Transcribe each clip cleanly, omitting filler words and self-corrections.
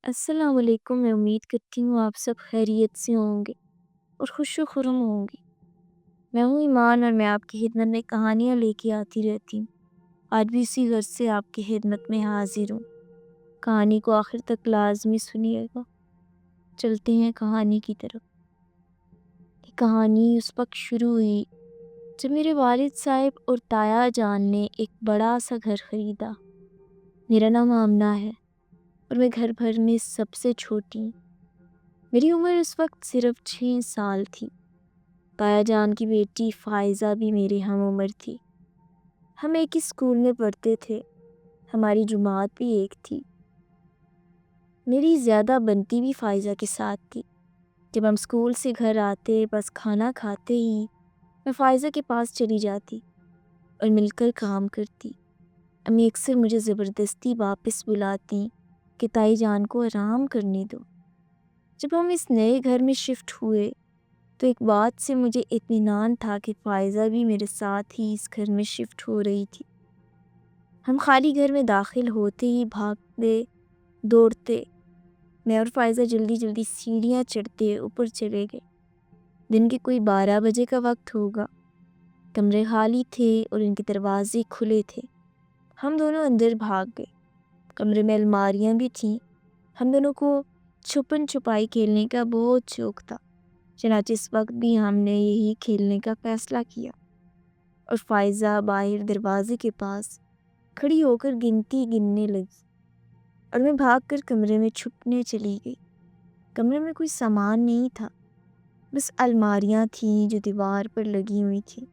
السلام علیکم، میں امید کرتی ہوں آپ سب خیریت سے ہوں گے اور خوش و خرم ہوں گے۔ میں ہوں ایمان اور میں آپ کی خدمت میں کہانیاں لے کے آتی رہتی ہوں۔ آج بھی اسی غرض سے آپ کی خدمت میں حاضر ہوں۔ کہانی کو آخر تک لازمی سنیے گا۔ چلتے ہیں کہانی کی طرف۔ یہ کہانی اس وقت شروع ہوئی جب میرے والد صاحب اور تایا جان نے ایک بڑا سا گھر خریدا۔ میرا نام آمنہ ہے اور میں گھر بھر میں سب سے چھوٹی ہوں۔ میری عمر اس وقت صرف 6 سال تھی۔ تایا جان کی بیٹی فائزہ بھی میرے ہم عمر تھی۔ ہم ایک ہی اسکول میں پڑھتے تھے، ہماری جماعت بھی ایک تھی۔ میری زیادہ بنتی بھی فائزہ کے ساتھ تھی۔ جب ہم اسکول سے گھر آتے بس کھانا کھاتے ہی میں فائزہ کے پاس چلی جاتی اور مل کر کام کرتی۔ امی اکثر مجھے زبردستی واپس بلاتی کہ تائی جان کو آرام کرنے دو۔ جب ہم اس نئے گھر میں شفٹ ہوئے تو ایک بات سے مجھے اطمینان تھا کہ فائزہ بھی میرے ساتھ ہی اس گھر میں شفٹ ہو رہی تھی۔ ہم خالی گھر میں داخل ہوتے ہی بھاگتے دوڑتے میں اور فائزہ جلدی جلدی سیڑھیاں چڑھتے اوپر چلے گئے۔ دن کے کوئی 12 بجے کا وقت ہوگا۔ کمرے خالی تھے اور ان کے دروازے کھلے تھے۔ ہم دونوں اندر بھاگ گئے۔ کمرے میں الماریاں بھی تھیں۔ ہم دونوں کو چھپن چھپائی کھیلنے کا بہت شوق تھا، چنانچہ اس وقت بھی ہم نے یہی کھیلنے کا فیصلہ کیا اور فائزہ باہر دروازے کے پاس کھڑی ہو کر گنتی گننے لگی اور میں بھاگ کر کمرے میں چھپنے چلی گئی۔ کمرے میں کوئی سامان نہیں تھا، بس الماریاں تھیں جو دیوار پر لگی ہوئی تھیں۔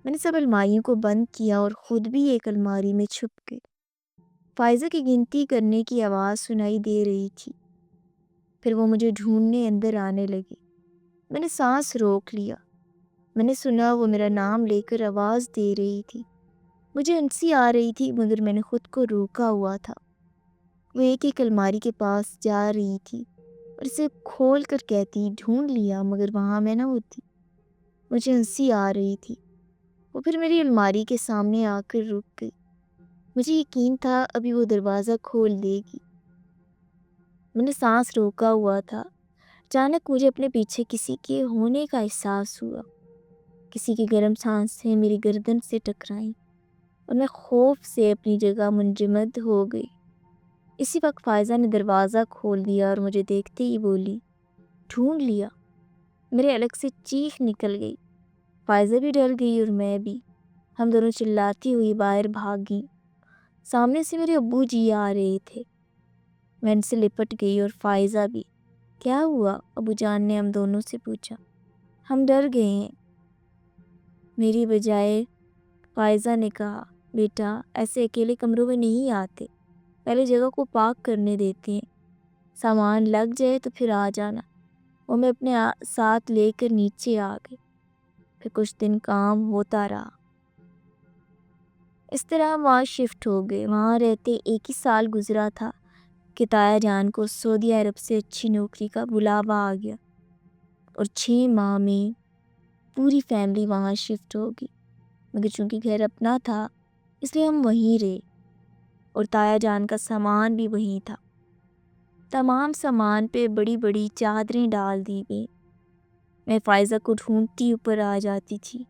میں نے سب الماریوں کو بند کیا اور خود بھی ایک الماری میں چھپ گئی۔ فائزہ کی گنتی کرنے کی آواز سنائی دے رہی تھی، پھر وہ مجھے ڈھونڈنے اندر آنے لگی۔ میں نے سانس روک لیا۔ میں نے سنا وہ میرا نام لے کر آواز دے رہی تھی۔ مجھے ہنسی آ رہی تھی مگر میں نے خود کو روکا ہوا تھا۔ وہ ایک ایک الماری کے پاس جا رہی تھی اور اسے کھول کر کہتی، ڈھونڈ لیا، مگر وہاں میں نہ ہوتی۔ مجھے ہنسی آ رہی تھی۔ وہ پھر میری الماری کے سامنے آ کر رک گئی۔ مجھے یقین تھا ابھی وہ دروازہ کھول دے گی۔ میں نے سانس روکا ہوا تھا۔ اچانک مجھے اپنے پیچھے کسی کے ہونے کا احساس ہوا۔ کسی کی گرم سانسیں میری گردن سے ٹکرائیں اور میں خوف سے اپنی جگہ منجمد ہو گئی۔ اسی وقت فائزہ نے دروازہ کھول دیا اور مجھے دیکھتے ہی بولی، ڈھونڈ لیا۔ میرے الگ سے چیخ نکل گئی۔ فائزہ بھی ڈر گئی اور میں بھی۔ ہم دونوں چلاتی ہوئی باہر بھاگیں۔ سامنے سے میرے ابو جی آ رہے تھے۔ میں ان سے لپٹ گئی اور فائزہ بھی۔ کیا ہوا؟ ابو جان نے ہم دونوں سے پوچھا۔ ہم ڈر گئے ہیں، میری بجائے فائزہ نے کہا۔ بیٹا، ایسے اکیلے کمروں میں نہیں آتے، پہلے جگہ کو پاک کرنے دیتے ہیں، سامان لگ جائے تو پھر آ جانا۔ وہ میں اپنے ساتھ لے کر نیچے آ گئی۔ پھر کچھ دن کام ہوتا رہا۔ اس طرح ہم وہاں شفٹ ہو گئے۔ وہاں رہتے 1 ہی سال گزرا تھا کہ تایا جان کو سعودی عرب سے اچھی نوکری کا بلاوا آ گیا اور 6 ماہ میں پوری فیملی وہاں شفٹ ہو گئی۔ مگر چونکہ گھر اپنا تھا اس لیے ہم وہیں رہے اور تایا جان کا سامان بھی وہیں تھا۔ تمام سامان پہ بڑی بڑی چادریں ڈال دی گئی۔ میں فائزہ کو ڈھونڈتی اوپر آ جاتی تھی۔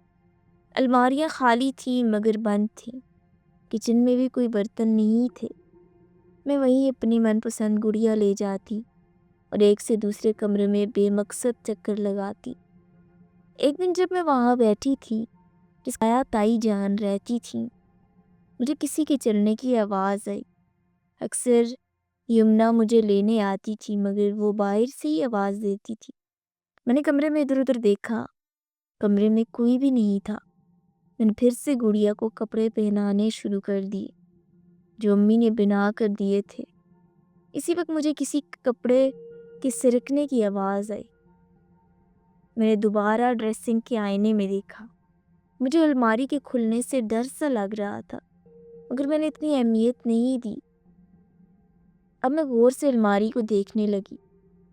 الماریاں خالی تھیں مگر بند تھیں۔ کچن میں بھی کوئی برتن نہیں تھے۔ میں وہیں اپنی من پسند گڑیا لے جاتی اور ایک سے دوسرے کمرے میں بے مقصد چکر لگاتی۔ ایک دن جب میں وہاں بیٹھی تھی جس آیا تائی جان رہتی تھی، مجھے کسی کے چلنے کی آواز آئی۔ اکثر یمنا مجھے لینے آتی تھی مگر وہ باہر سے ہی آواز دیتی تھی۔ میں نے کمرے میں ادھر ادھر دیکھا، کمرے میں کوئی بھی نہیں تھا۔ میں نے پھر سے گڑیا کو کپڑے پہنانے شروع کر دیے جو امی نے بنا کر دیے تھے۔ اسی وقت مجھے کسی کپڑے کے سرکنے کی آواز آئی۔ میں نے دوبارہ ڈریسنگ کے آئینے میں دیکھا۔ مجھے الماری کے کھلنے سے ڈر سا لگ رہا تھا مگر میں نے اتنی اہمیت نہیں دی۔ اب میں غور سے الماری کو دیکھنے لگی۔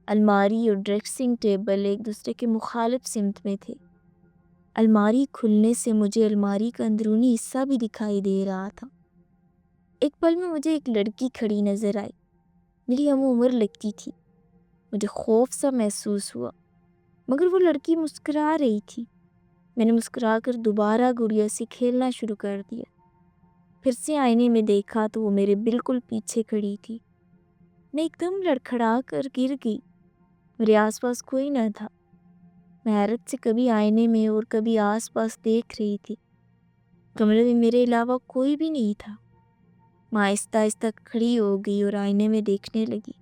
الماری اور ڈریسنگ ٹیبل ایک دوسرے کے مخالف سمت میں تھے۔ الماری کھلنے سے مجھے الماری کا اندرونی حصہ بھی دکھائی دے رہا تھا۔ ایک پل میں مجھے ایک لڑکی کھڑی نظر آئی۔ میری ہم عمر لگتی تھی۔ مجھے خوف سا محسوس ہوا، مگر وہ لڑکی مسکرا رہی تھی۔ میں نے مسکرا کر دوبارہ گڑیا سے کھیلنا شروع کر دیا۔ پھر سے آئینے میں دیکھا تو وہ میرے بالکل پیچھے کھڑی تھی۔ میں ایک دم لڑکھڑا کر گر گئی۔ میرے آس پاس کوئی نہ تھا۔ میں حیرت سے کبھی آئینے میں اور کبھی آس پاس دیکھ رہی تھی۔ کمرے میں میرے علاوہ کوئی بھی نہیں تھا۔ میں آہستہ آہستہ کھڑی ہو گئی اور آئینے میں دیکھنے لگی۔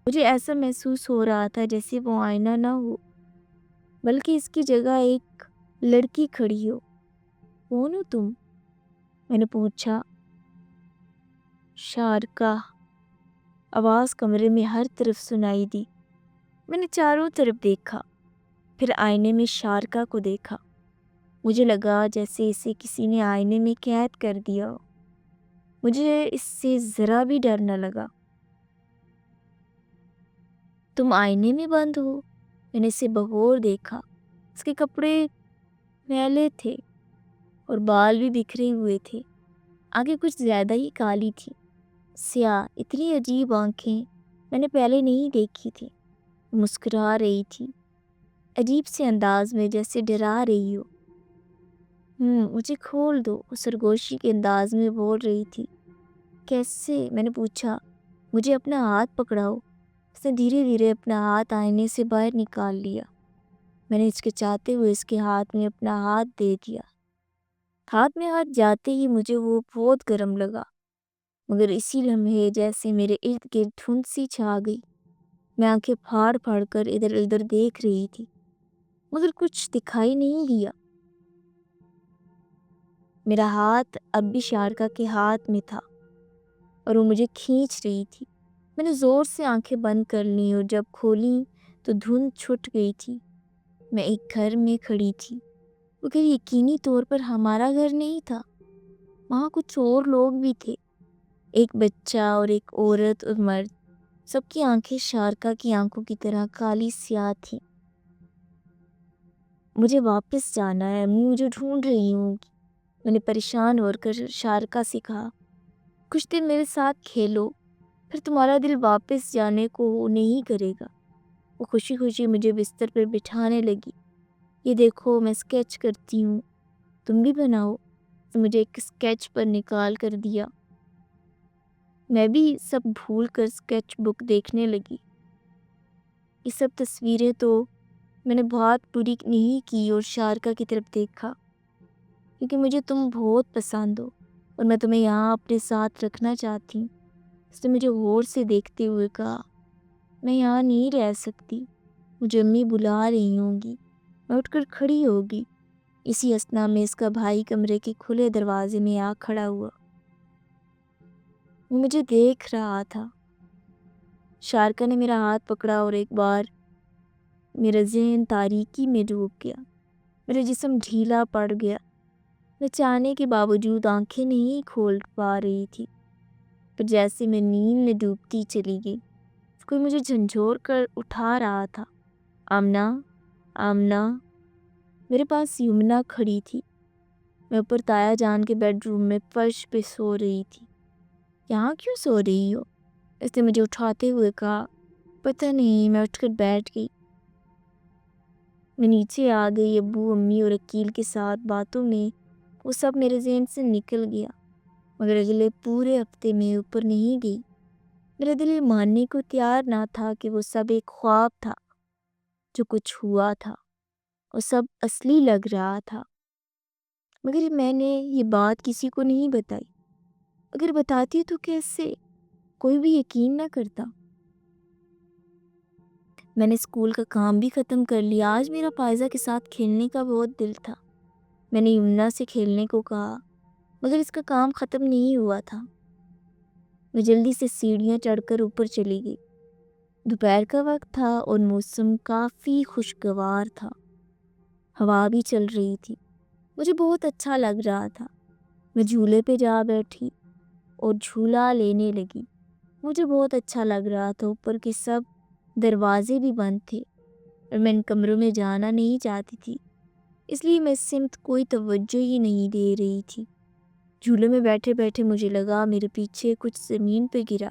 مجھے ایسا محسوس ہو رہا تھا جیسے وہ آئینہ نہ ہو، بلکہ اس کی جگہ ایک لڑکی کھڑی ہو۔ کون ہو تم؟ میں نے پوچھا۔ شارکا، آواز کمرے میں ہر طرف سنائی دی۔ میں نے چاروں طرف دیکھا، پھر آئینے میں شارکا کو دیکھا۔ مجھے لگا جیسے اسے کسی نے آئینے میں قید کر دیا ہو۔ مجھے اس سے ذرا بھی ڈر نہ لگا۔ تم آئینے میں بند ہو؟ میں نے اسے بغور دیکھا۔ اس کے کپڑے میلے تھے اور بال بھی بکھرے ہوئے تھے۔ آنکھیں کچھ زیادہ ہی کالی تھی، سیاہ، اتنی عجیب آنکھیں میں نے پہلے نہیں دیکھی تھی۔ مسکرا رہی تھی، عجیب سے انداز میں، جیسے ڈرا رہی ہو۔ مجھے کھول دو، وہ سرگوشی کے انداز میں بول رہی تھی۔ کیسے؟ میں نے پوچھا۔ مجھے اپنا ہاتھ پکڑاؤ۔ اس نے دھیرے دھیرے اپنا ہاتھ آئینے سے باہر نکال لیا۔ میں نے ہچکچاتے ہوئے اس کے ہاتھ میں اپنا ہاتھ دے دیا۔ ہاتھ میں ہاتھ جاتے ہی مجھے وہ بہت گرم لگا، مگر اسی لمحے جیسے میرے ارد گرد دھند سی چھا گئی۔ میں آنکھیں پھاڑ پھاڑ کر ادھر ادھر دیکھ رہی تھی، مگر کچھ دکھائی نہیں دیا۔ میرا ہاتھ اب بھی شارکا کے ہاتھ میں تھا اور وہ مجھے کھینچ رہی تھی۔ میں نے زور سے آنکھیں بند کر لیں اور جب کھولیں تو دھند چھٹ گئی تھی۔ میں ایک گھر میں کھڑی تھی، مگر یقینی طور پر ہمارا گھر نہیں تھا۔ وہاں کچھ اور لوگ بھی تھے، ایک بچہ اور ایک عورت اور مرد۔ سب کی آنکھیں شارکا کی آنکھوں کی طرح کالی سیاہ تھیں۔ مجھے واپس جانا ہے، امی مجھے ڈھونڈ رہی ہوں۔ میں نے پریشان ہو کر شارکا سے کہا، کچھ دن میرے ساتھ کھیلو، پھر تمہارا دل واپس جانے کو نہیں کرے گا۔ وہ خوشی خوشی مجھے بستر پر بٹھانے لگی۔ یہ دیکھو میں اسکیچ کرتی ہوں، تم بھی بناؤ۔ مجھے ایک اسکیچ پر نکال کر دیا۔ میں بھی سب بھول کر اسکیچ بک دیکھنے لگی۔ یہ سب تصویریں تو میں نے بہت بری نہیں کی اور شارکا کی طرف دیکھا، کیونکہ مجھے تم بہت پسند ہو اور میں تمہیں یہاں اپنے ساتھ رکھنا چاہتی ہوں۔ اس نے مجھے غور سے دیکھتے ہوئے کہا، میں یہاں نہیں رہ سکتی، مجھے امی بلا رہی ہوں گی۔ میں اٹھ کر کھڑی ہوگی۔ اسی اثنا میں اس کا بھائی کمرے کے کھلے دروازے میں آ کھڑا ہوا۔ وہ مجھے دیکھ رہا تھا۔ شارکا نے میرا ہاتھ پکڑا اور ایک بار میرا ذہن تاریکی میں ڈوب گیا۔ میرا جسم ڈھیلا پڑ گیا۔ میں چاہنے کے باوجود آنکھیں نہیں کھول پا رہی تھی، پر جیسے میں نیند میں ڈوبتی چلی گئی۔ کوئی مجھے جھنجھوڑ کر اٹھا رہا تھا۔ آمنہ، آمنہ۔ میرے پاس یمنا کھڑی تھی۔ میں اوپر تایا جان کے بیڈ روم میں فرش پہ سو رہی تھی۔ یہاں کیوں سو رہی ہو؟ اس نے مجھے اٹھاتے ہوئے کہا۔ پتہ نہیں، میں اٹھ کر بیٹھ گئی۔ میں نیچے آ گئی۔ ابو، امی اور عقیل کے ساتھ باتوں میں وہ سب میرے ذہن سے نکل گیا، مگر اگلے پورے ہفتے میں اوپر نہیں گئی۔ میرا دل ماننے کو تیار نہ تھا کہ وہ سب ایک خواب تھا۔ جو کچھ ہوا تھا وہ سب اصلی لگ رہا تھا، مگر میں نے یہ بات کسی کو نہیں بتائی۔ اگر بتاتی تو کیسے؟ کوئی بھی یقین نہ کرتا۔ میں نے اسکول کا کام بھی ختم کر لیا۔ آج میرا فائزہ کے ساتھ کھیلنے کا بہت دل تھا۔ میں نے یمنا سے کھیلنے کو کہا، مگر اس کا کام ختم نہیں ہوا تھا۔ میں جلدی سے سیڑھیاں چڑھ کر اوپر چلی گئی۔ دوپہر کا وقت تھا اور موسم کافی خوشگوار تھا۔ ہوا بھی چل رہی تھی۔ مجھے بہت اچھا لگ رہا تھا۔ میں جھولے پہ جا بیٹھی اور جھولا لینے لگی۔ مجھے بہت اچھا لگ رہا تھا۔ اوپر کے سب دروازے بھی بند تھے اور میں ان کمروں میں جانا نہیں چاہتی تھی، اس لیے میں اس سمت کوئی توجہ ہی نہیں دے رہی تھی۔ جھولے میں بیٹھے بیٹھے مجھے لگا میرے پیچھے کچھ زمین پہ گرا۔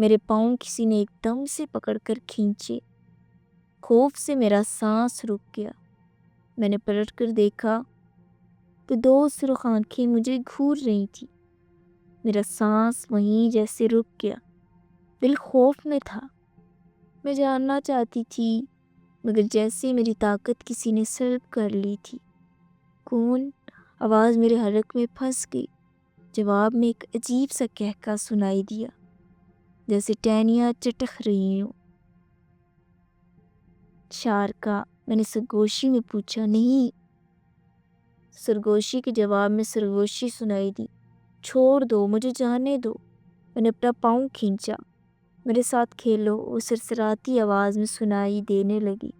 میرے پاؤں کسی نے ایک دم سے پکڑ کر کھینچے۔ خوف سے میرا سانس رک گیا۔ میں نے پلٹ کر دیکھا تو 2 سرخ آنکھیں مجھے گھور رہی تھی۔ میرا سانس وہیں جیسے رک گیا۔ دل خوف میں تھا۔ میں جاننا چاہتی تھی، مگر جیسے میری طاقت کسی نے سلب کر لی تھی۔ کون؟ آواز میرے حلق میں پھنس گئی۔ جواب میں ایک عجیب سا کہکا سنائی دیا، جیسے ٹہنیاں چٹخ رہی ہوں۔ شارکا، میں نے سرگوشی میں پوچھا۔ نہیں۔ سرگوشی کے جواب میں سرگوشی سنائی دی۔ چھوڑ دو، مجھے جانے دو۔ میں نے اپنا پاؤں کھینچا۔ میرے ساتھ کھیلو، وہ سرسراتی آواز میں سنائی دینے لگی۔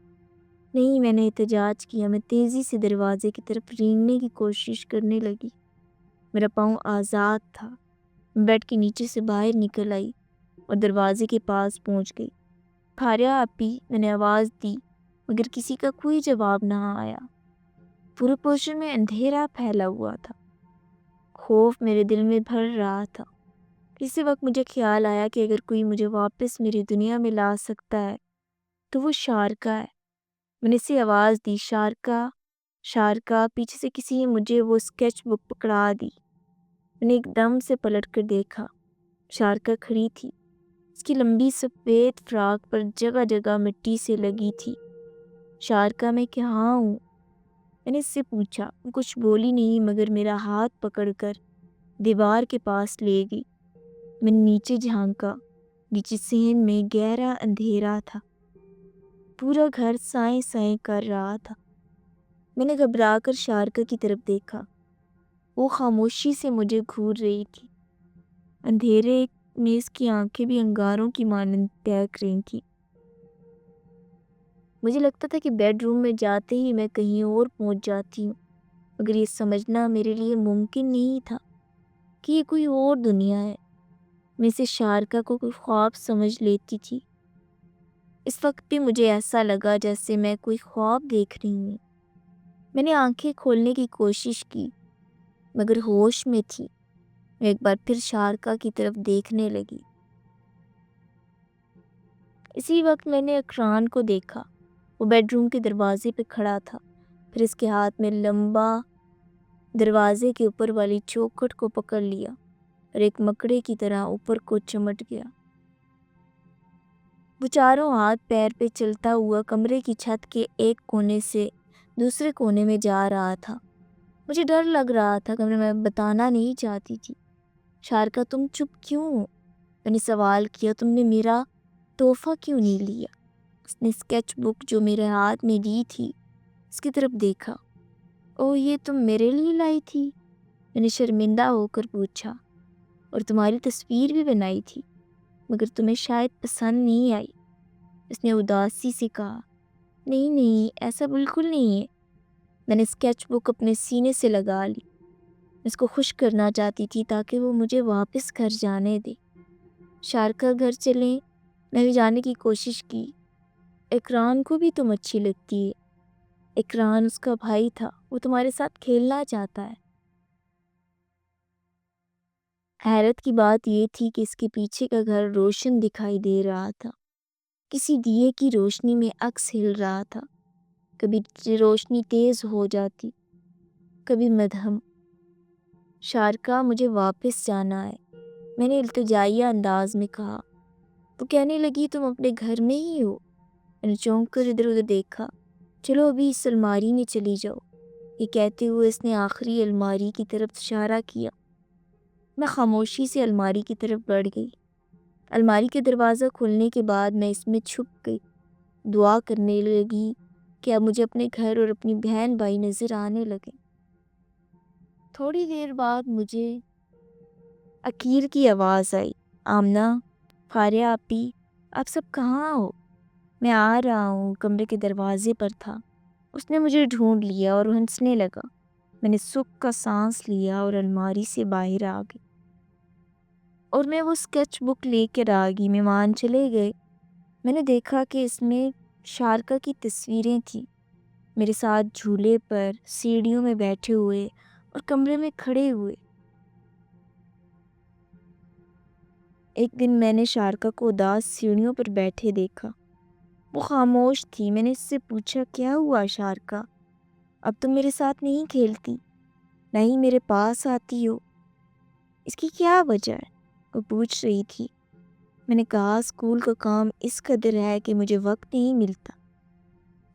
نہیں، میں نے احتجاج کیا۔ میں تیزی سے دروازے کی طرف رینگنے کی کوشش کرنے لگی۔ میرا پاؤں آزاد تھا۔ میں بیڈ کے نیچے سے باہر نکل آئی اور دروازے کے پاس پہنچ گئی۔ کھاریا آپی، میں نے آواز دی، مگر کسی کا کوئی جواب نہ آیا۔ پورے پوشن میں اندھیرا پھیلا ہوا تھا۔ خوف میرے دل میں بھر رہا تھا۔ اسی وقت مجھے خیال آیا کہ اگر کوئی مجھے واپس میری دنیا میں لا سکتا ہے تو وہ شارکا ہے۔ میں نے اسے آواز دی، شارکا، شارکا۔ پیچھے سے کسی نے مجھے وہ اسکیچ بک پکڑا دی۔ میں نے ایک دم سے پلٹ کر دیکھا۔ شارکا کھڑی تھی۔ اس کی لمبی سفید فراک پر جگہ جگہ مٹی سے لگی تھی۔ شارکا، میں کہاں ہوں؟ میں نے اس سے پوچھا۔ وہ کچھ بولی نہیں، مگر میرا ہاتھ پکڑ کر دیوار کے پاس لے گئی۔ میں نے نیچے جھانکا۔ نیچے صحن میں گہرا اندھیرا تھا۔ پورا گھر سائیں سائیں کر رہا تھا۔ میں نے گھبرا کر شارکا کی طرف دیکھا۔ وہ خاموشی سے مجھے گھور رہی تھی۔ اندھیرے میں اس کی آنکھیں بھی انگاروں کی مانند تہک رہی تھیں۔ مجھے لگتا تھا کہ بیڈ روم میں جاتے ہی میں کہیں اور پہنچ جاتی ہوں، مگر یہ سمجھنا میرے لیے ممکن نہیں تھا کہ یہ کوئی اور دنیا ہے۔ میں اسے شارکا کو کوئی خواب سمجھ لیتی تھی۔ اس وقت بھی مجھے ایسا لگا جیسے میں کوئی خواب دیکھ رہی ہوں۔ میں نے آنکھیں کھولنے کی کوشش کی، مگر ہوش میں تھی۔ میں ایک بار پھر شارکا کی طرف دیکھنے لگی۔ اسی وقت میں نے اکران کو دیکھا۔ وہ بیڈ روم کے دروازے پہ کھڑا تھا، پھر اس کے ہاتھ میں لمبا دروازے کے اوپر والی چوکھٹ کو پکڑ لیا اور ایک مکڑے کی طرح اوپر کو چمٹ گیا۔ وہ چاروں ہاتھ پیر پہ چلتا ہوا کمرے کی چھت کے ایک کونے سے دوسرے کونے میں جا رہا تھا۔ مجھے ڈر لگ رہا تھا، کمرے میں بتانا نہیں چاہتی تھی۔ شارکا، تم چپ کیوں ہو؟ میں نے سوال کیا۔ تم نے میرا تحفہ کیوں نہیں لیا؟ اس نے اسکیچ بک جو میرے ہاتھ میں دی تھی اس کی طرف دیکھا۔ او، یہ تم میرے لیے لائی تھی؟ میں نے شرمندہ ہو کر پوچھا۔ اور تمہاری تصویر بھی بنائی تھی، مگر تمہیں شاید پسند نہیں آئی۔ اس نے اداسی سے کہا۔ نہیں نہیں، ایسا بالکل نہیں ہے۔ میں نے اسکیچ بک اپنے سینے سے لگا لی۔ میں اس کو خوش کرنا چاہتی تھی تاکہ وہ مجھے واپس گھر جانے دے۔ شارکا، گھر چلیں؟ میں بھی جانے کی کوشش کی۔ اکران کو بھی تم اچھی لگتی ہے۔ اکران اس کا بھائی تھا، وہ تمہارے ساتھ کھیلنا چاہتا ہے۔ حیرت کی بات یہ تھی کہ اس کے پیچھے کا گھر روشن دکھائی دے رہا تھا۔ کسی دیے کی روشنی میں عکس ہل رہا تھا۔ کبھی روشنی تیز ہو جاتی، کبھی مدھم۔ شارکا، مجھے واپس جانا ہے، میں نے التجائیہ انداز میں کہا۔ وہ کہنے لگی، تم اپنے گھر میں ہی ہو؟ میں نے چونک کر ادھر ادھر دیکھا۔ چلو ابھی اس الماری میں چلی جاؤ۔ یہ کہتے ہوئے اس نے آخری الماری کی طرف اشارہ کیا۔ میں خاموشی سے الماری کی طرف بڑھ گئی۔ الماری کے دروازہ کھلنے کے بعد میں اس میں چھپ گئی، دعا کرنے لگی کہ اب مجھے اپنے گھر اور اپنی بہن بھائی نظر آنے لگے۔ تھوڑی دیر بعد مجھے عقیر کی آواز آئی، آمنہ، فاریہ آپی، آپ سب کہاں ہو؟ میں آ رہا ہوں، کمرے کے دروازے پر تھا۔ اس نے مجھے ڈھونڈ لیا اور ہنسنے لگا۔ میں نے سکھ کا سانس لیا اور الماری سے باہر آ گئی، اور میں وہ اسکیچ بک لے کر آ گئی۔ مہمان چلے گئے۔ میں نے دیکھا کہ اس میں شارکا کی تصویریں تھیں، میرے ساتھ جھولے پر سیڑھیوں میں بیٹھے ہوئے اور کمرے میں کھڑے ہوئے۔ ایک دن میں نے شارکا کو اداس سیڑھیوں پر بیٹھے دیکھا۔ وہ خاموش تھی۔ میں نے اس سے پوچھا، کیا ہوا شارکا؟ اب تم میرے ساتھ نہیں کھیلتی، نہ ہی میرے پاس آتی ہو، اس کی کیا وجہ ہے؟ وہ پوچھ رہی تھی۔ میں نے کہا، اسکول کا کام اس قدر ہے کہ مجھے وقت نہیں ملتا،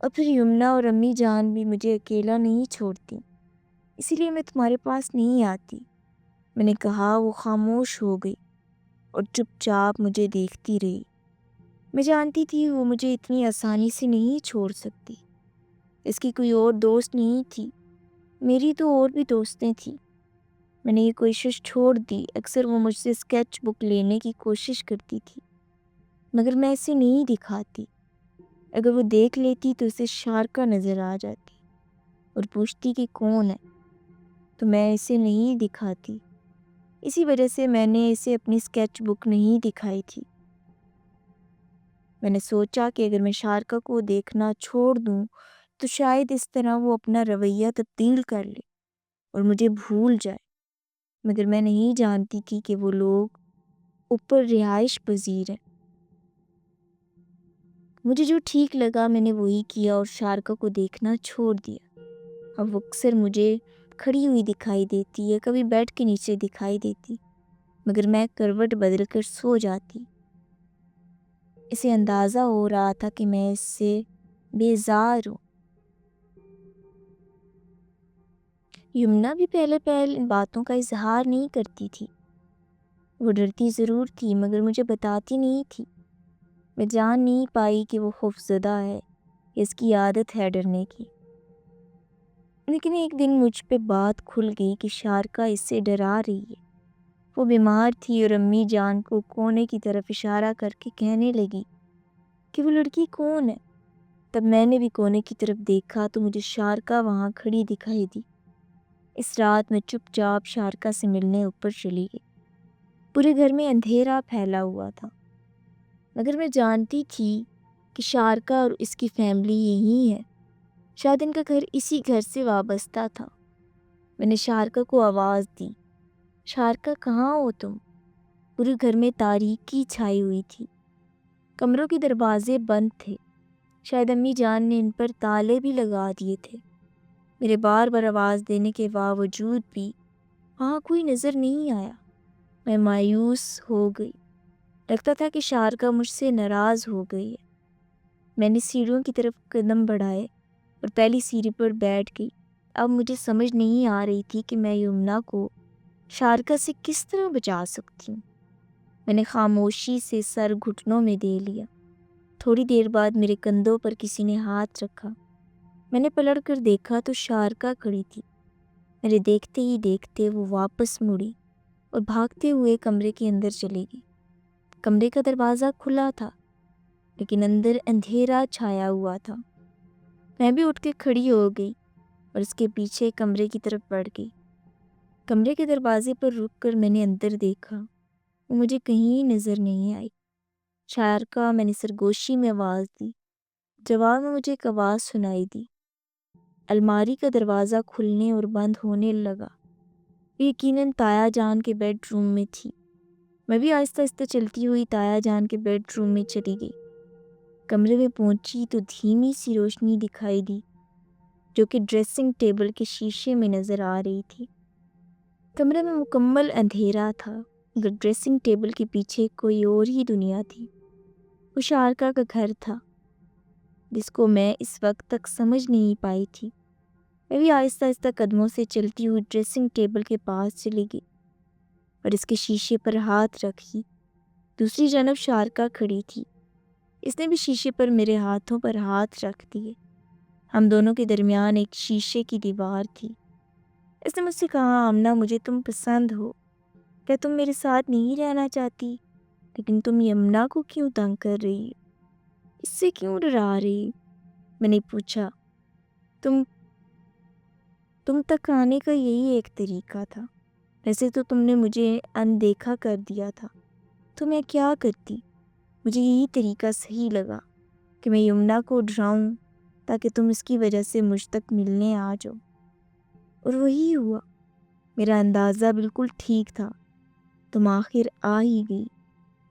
اور پھر یمنا اور امی جان بھی مجھے اکیلا نہیں چھوڑتی، اسی لیے میں تمہارے پاس نہیں آتی۔ میں نے کہا۔ وہ خاموش ہو گئی اور چپ چاپ مجھے دیکھتی رہی۔ میں جانتی تھی وہ مجھے اتنی آسانی سے نہیں چھوڑ سکتی۔ اس کی کوئی اور دوست نہیں تھی، میری تو اور بھی دوستیں تھیں۔ میں نے یہ کوشش چھوڑ دی۔ اکثر وہ مجھ سے اسکیچ بک لینے کی کوشش کرتی تھی، مگر میں اسے نہیں دکھاتی۔ اگر وہ دیکھ لیتی تو اسے شارکا نظر آ جاتی اور پوچھتی کہ کون ہے، تو میں اسے نہیں دکھاتی۔ اسی وجہ سے میں نے اسے اپنی اسکیچ بک نہیں دکھائی تھی۔ میں نے سوچا کہ اگر میں شارکا کو دیکھنا چھوڑ دوں تو شاید اس طرح وہ اپنا رویہ تبدیل کر لے اور مجھے بھول جائے، مگر میں نہیں جانتی تھی کہ وہ لوگ اوپر رہائش پذیر ہیں۔ مجھے جو ٹھیک لگا میں نے وہی کیا اور شارکا کو دیکھنا چھوڑ دیا۔ اب وہ اکثر مجھے کھڑی ہوئی دکھائی دیتی ہے، کبھی بیڈ کے نیچے دکھائی دیتی، مگر میں کروٹ بدل کر سو جاتی۔ اسے اندازہ ہو رہا تھا کہ میں اس سے بیزار ہوں۔ یمنا بھی پہلے ان باتوں کا اظہار نہیں کرتی تھی۔ وہ ڈرتی ضرور تھی مگر مجھے بتاتی نہیں تھی۔ میں جان نہیں پائی کہ وہ خوفزدہ ہے، اس کی عادت ہے ڈرنے کی۔ لیکن ایک دن مجھ پہ بات کھل گئی کہ شارکا اس سے ڈرا رہی ہے۔ وہ بیمار تھی اور امی جان کو کونے کی طرف اشارہ کر کے کہنے لگی کہ وہ لڑکی کون ہے۔ تب میں نے بھی کونے کی طرف دیکھا تو مجھے شارکا وہاں کھڑی دکھائی دی۔ اس رات میں چپ چاپ شارکا سے ملنے اوپر چلی گئی۔ پورے گھر میں اندھیرا پھیلا ہوا تھا، مگر میں جانتی تھی کہ شارکا اور اس کی فیملی یہی ہے، شاید ان کا گھر اسی گھر سے وابستہ تھا۔ میں نے شارکا کو آواز دی، شارکا کہاں ہو تم؟ پورے گھر میں تاریکی چھائی ہوئی تھی، کمروں کے دروازے بند تھے، شاید امی جان نے ان پر تالے بھی لگا دیے تھے۔ میرے بار بار آواز دینے کے باوجود بھی وہاں کوئی نظر نہیں آیا۔ میں مایوس ہو گئی، لگتا تھا کہ شارکا مجھ سے ناراض ہو گئی ہے۔ میں نے سیڑھیوں کی طرف قدم بڑھائے اور پہلی سیڑھی پر بیٹھ گئی۔ اب مجھے سمجھ نہیں آ رہی تھی کہ میں یمنا کو شارکا سے کس طرح بچا سکتی ہوں۔ میں نے خاموشی سے سر گھٹنوں میں دے لیا۔ تھوڑی دیر بعد میرے کندھوں پر کسی نے ہاتھ رکھا۔ میں نے پلٹ کر دیکھا تو شارکا کھڑی تھی۔ میرے دیکھتے ہی دیکھتے وہ واپس مڑی اور بھاگتے ہوئے کمرے کے اندر چلی گئی۔ کمرے کا دروازہ کھلا تھا، لیکن اندر اندھیرا چھایا ہوا تھا۔ میں بھی اٹھ کے کھڑی ہو گئی اور اس کے پیچھے کمرے کی طرف بڑھ گئی۔ کمرے کے دروازے پر رک کر میں نے اندر دیکھا، وہ مجھے کہیں نظر نہیں آئی۔ شارکا، میں نے سرگوشی میں آواز دی۔ جواب میں مجھے ایک آواز سنائی دی۔ الماری کا دروازہ کھلنے اور بند ہونے لگا۔ یقیناً تایا جان کے بیڈ روم میں تھی۔ میں بھی آہستہ آہستہ چلتی ہوئی تایا جان کے بیڈ روم میں چلی گئی۔ کمرے میں پہنچی تو دھیمی سی روشنی دکھائی دی جو کہ ڈریسنگ ٹیبل کے شیشے میں نظر آ رہی تھی۔ کمرے میں مکمل اندھیرا تھا، مگر ڈریسنگ ٹیبل کے پیچھے کوئی اور ہی دنیا تھی۔ وہ شارکا کا گھر تھا، جس کو میں اس وقت تک سمجھ نہیں پائی تھی۔ میں بھی آہستہ آہستہ قدموں سے چلتی ہوئی ڈریسنگ ٹیبل کے پاس چلی گئی اور اس کے شیشے پر ہاتھ رکھی۔ دوسری جانب شارکا کھڑی تھی، اس نے بھی شیشے پر میرے ہاتھوں پر ہاتھ رکھ دیے۔ ہم دونوں کے درمیان ایک شیشے کی دیوار تھی۔ اس نے مجھ سے کہا، آمنہ مجھے تم پسند ہو، کیا تم میرے ساتھ نہیں رہنا چاہتی؟ لیکن تم یمنا کو کیوں تنگ کر رہی؟ اس سے کیوں ڈرا رہی؟ میں نے پوچھا۔ تم تک آنے کا یہی ایک طریقہ تھا، ویسے تو تم نے مجھے اندیکھا کر دیا تھا، تو میں کیا کرتی؟ مجھے یہی طریقہ صحیح لگا کہ میں یمنا کو ڈراؤں تاکہ تم اس کی وجہ سے مجھ تک ملنے آ جاؤ، اور وہی ہوا۔ میرا اندازہ بالکل ٹھیک تھا، تم آخر آ ہی گئی۔